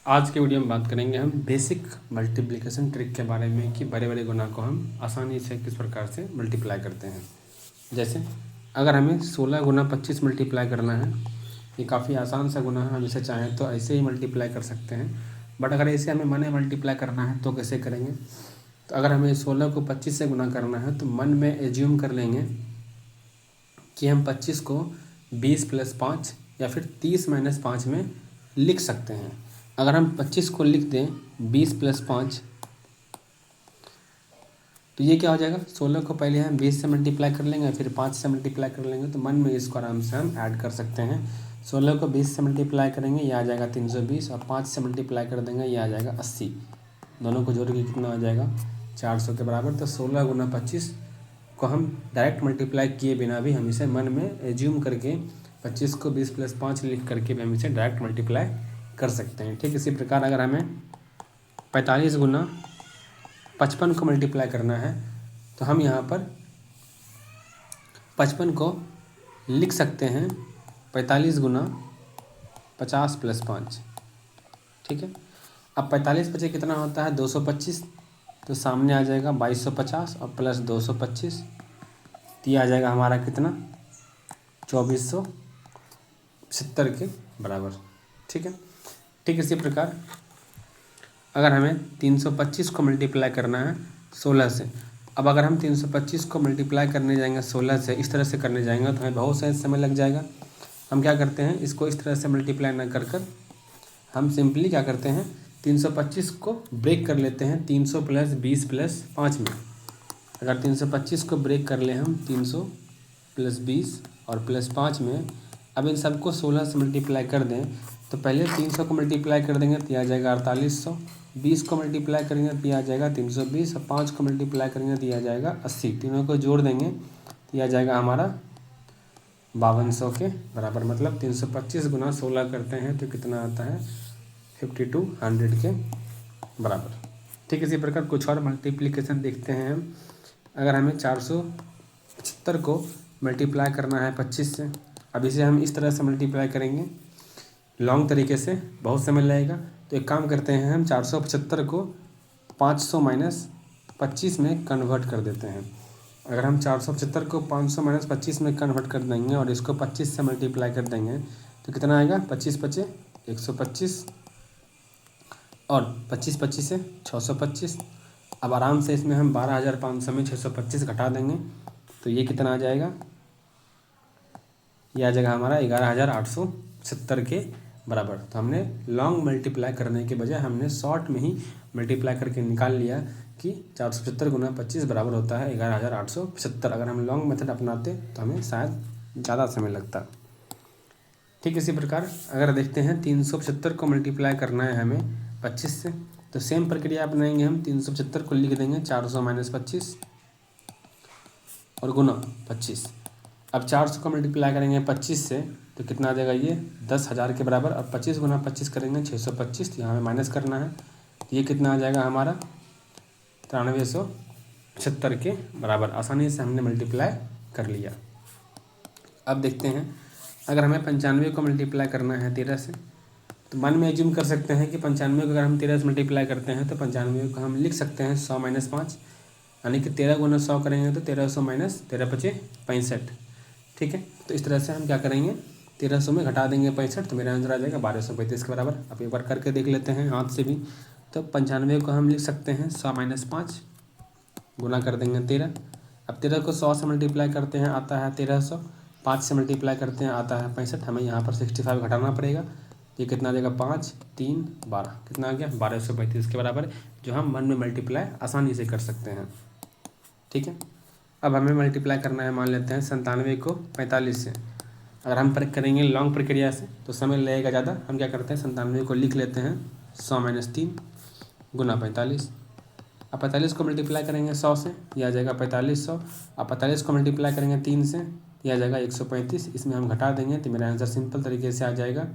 आज के वीडियो में बात करेंगे हम बेसिक मल्टीप्लिकेशन ट्रिक के बारे में कि बड़े बड़े गुना को हम आसानी से किस प्रकार से मल्टीप्लाई करते हैं। जैसे अगर हमें 16 गुना 25 मल्टीप्लाई करना है, ये काफ़ी आसान सा गुना है, हम इसे चाहें तो ऐसे ही मल्टीप्लाई कर सकते हैं। बट अगर इसे हमें मन में मल्टीप्लाई करना है तो कैसे करेंगे? तो अगर हमें 16 को 25 से गुना करना है तो मन में एज्यूम कर लेंगे कि हम 25 को 20 + 5 या फिर 30 - 5 में लिख सकते हैं। अगर हम 25 को लिख दें 20 + 5 तो ये क्या हो जाएगा? 16 को पहले हम 20 से मल्टीप्लाई कर लेंगे, फिर 5 से मल्टीप्लाई कर लेंगे, तो मन में इसको आराम से हम ऐड कर सकते हैं। 16 को 20 से मल्टीप्लाई करेंगे, ये आ जाएगा 320, और 5 से मल्टीप्लाई कर देंगे, ये आ जाएगा 80। दोनों को जोड़ के कितना आ जाएगा? 400 के बराबर। तो 16 गुना 25 को हम डायरेक्ट मल्टीप्लाई किए बिना भी हम इसे मन में एज्यूम करके 25 को 20 + 5 लिख करके भी हम इसे डायरेक्ट मल्टीप्लाई कर सकते हैं। ठीक इसी प्रकार अगर हमें 45 गुना 55 को मल्टीप्लाई करना है तो हम यहाँ पर 55 को लिख सकते हैं 45 गुना 50 + 5। ठीक है, अब 45 बचे कितना होता है? 225, तो सामने आ जाएगा 2250 और प्लस 225, तो ये आ जाएगा हमारा कितना? 2470 के बराबर। ठीक है, ठीक इसी प्रकार अगर हमें 325 को मल्टीप्लाई करना है 16 से, अब अगर हम 325 को मल्टीप्लाई करने जाएंगे 16 से, इस तरह से करने जाएंगे तो हमें बहुत सारा समय लग जाएगा। हम क्या करते हैं, इसको इस तरह से मल्टीप्लाई ना कर हम सिंपली क्या करते हैं, 325 को ब्रेक कर लेते हैं 300 + 20 + 5 में। अगर 325 को ब्रेक कर ले हम 300 + 20 और +5 में, अब इन सबको 16 से मल्टीप्लाई कर दें तो पहले 300 को मल्टीप्लाई कर देंगे तो आ जाएगा 4800, 20 को मल्टीप्लाई करेंगे तो आ जाएगा 320, और 5 को मल्टीप्लाई करेंगे तो आ जाएगा 80। तीनों को जोड़ देंगे तो आ जाएगा हमारा 5200 के बराबर। मतलब 325 गुना 16 करते हैं तो कितना आता है? 5200 के बराबर। ठीक इसी प्रकार कुछ और मल्टीप्लिकेशन देखते हैं हम। अगर हमें 475 को मल्टीप्लाई करना है 25 से, अब इसे हम इस तरह से मल्टीप्लाई करेंगे लॉन्ग तरीके से, बहुत समय लगेगा। तो एक काम करते हैं, हम 475 को 500 - 25 में कन्वर्ट कर देते हैं। अगर हम 475 को 500 - 25 में कन्वर्ट कर देंगे और इसको 25 से मल्टीप्लाई कर देंगे तो कितना आएगा? 25 × 5 = 125, और 25 × 25 से 625। अब आराम से इसमें हम 12,500 में 625 घटा देंगे तो ये कितना आ जाएगा? ये आ जाएगा हमारा 11,870 के बराबर। तो हमने लॉन्ग मल्टीप्लाई करने के बजाय हमने शॉर्ट में ही मल्टीप्लाई करके निकाल लिया कि 475 गुना 25 बराबर होता है 11,870। अगर हम लॉन्ग मेथड अपनाते तो हमें शायद ज़्यादा समय लगता। ठीक इसी प्रकार अगर देखते हैं 375 को मल्टीप्लाई करना है हमें 25 से, तो सेम प्रक्रिया अपनाएंगे हम। 375 को लिख देंगे 400 - 25 और गुना 25। अब 400 को मल्टीप्लाई करेंगे 25 से तो कितना आ जाएगा? ये 10,000 के बराबर। और 25 गुना 25 करेंगे 625, तो यहाँ हमें माइनस करना है, तो ये कितना आ जाएगा हमारा? 9370 के बराबर। आसानी से हमने मल्टीप्लाई कर लिया। अब देखते हैं अगर हमें 95 को मल्टीप्लाई करना है 13 से, तो मन में एज्यूम कर सकते हैं कि 95 को अगर हम 13 से मल्टीप्लाई करते हैं तो 95 को हम लिख सकते हैं 100 - 5, यानी कि 13 गुना 100 करेंगे तो 1300 - 13 × 5 = 65। ठीक है, तो इस तरह से हम क्या करेंगे, 1300 में घटा देंगे 65, तो मेरा आंसर आ जाएगा 1235 के बराबर। अब एक बार करके देख लेते हैं हाथ से भी। तो 95 को हम लिख सकते हैं 100 - 5 गुना कर देंगे 13। अब 13 को 100 से मल्टीप्लाई करते हैं आता है 1300, 5 से मल्टीप्लाई करते हैं आता है 65। हमें यहाँ पर 65 घटाना पड़ेगा, ये कितना आ जाएगा? 5 × 3 = 12। कितना आ गया? 1235 के बराबर, जो हम मन में मल्टीप्लाई आसानी से कर सकते हैं। ठीक है, अब हमें मल्टीप्लाई करना है, मान लेते हैं 97 को 45 से। अगर हम करेंगे लॉन्ग प्रक्रिया से तो समय लगेगा ज़्यादा। हम क्या करते हैं, 97 को लिख लेते हैं 100 - 3 गुना 45। अब 45 को मल्टीप्लाई करेंगे 100 से, यह आ जाएगा 4500। अब 45 को मल्टीप्लाई करेंगे 3 से, यह आ जाएगा 135। इसमें हम घटा देंगे तो मेरा आंसर सिंपल तरीके से आ जाएगा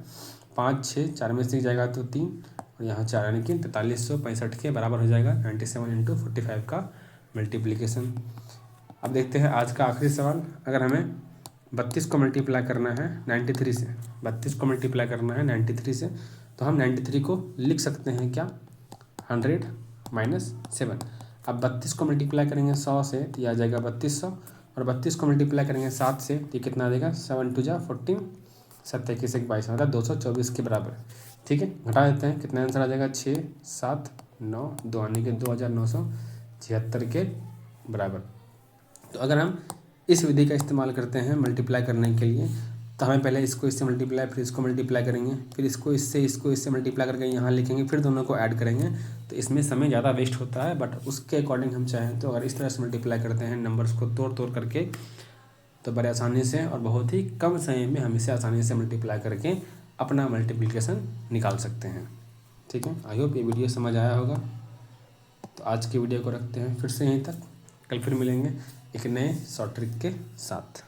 5 6 4 में से जाएगा तो 3 और यहाँ 4, यानी कि 4365 के बराबर हो जाएगा। 97 × 45 का मल्टीप्लिकेशन। अब देखते हैं आज का आखिरी सवाल। अगर हमें 32 को मल्टीप्लाई करना है 93 से, 32 को मल्टीप्लाई करना है 93 से, तो तो हम 93 को लिख सकते हैं क्या, 100 माइनस 7। अब 32 को मल्टीप्लाई करेंगे 100 से तो यह आ जाएगा 3200, और 32 को मल्टीप्लाई करेंगे 7 से तो ये कितना आ जाएगा, 7 2 जा 14, 7 21 1 22, मतलब 224 के बराबर। ठीक है, घटा देते हैं, कितना आंसर आ जाएगा, 6 7 9 2 आने के 2976 के बराबर। तो अगर हम इस विधि का इस्तेमाल करते हैं मल्टीप्लाई करने के लिए, तो हमें पहले इसको इससे मल्टीप्लाई, फिर इसको मल्टीप्लाई करेंगे, फिर इसको इससे मल्टीप्लाई करके यहाँ लिखेंगे, फिर दोनों को ऐड करेंगे, तो इसमें समय ज़्यादा वेस्ट होता है। बट उसके अकॉर्डिंग हम चाहें तो अगर इस तरह से मल्टीप्लाई करते हैं नंबर्स को तोड़ करके, तो बड़े आसानी से और बहुत ही कम समय में हम इसे आसानी से मल्टीप्लाई करके अपना मल्टीप्लिकेशन निकाल सकते हैं। ठीक है, आई होप ये वीडियो समझ आया होगा। तो आज की वीडियो को रखते हैं फिर से यहीं तक, कल फिर मिलेंगे एक नए शॉर्ट ट्रिक के साथ।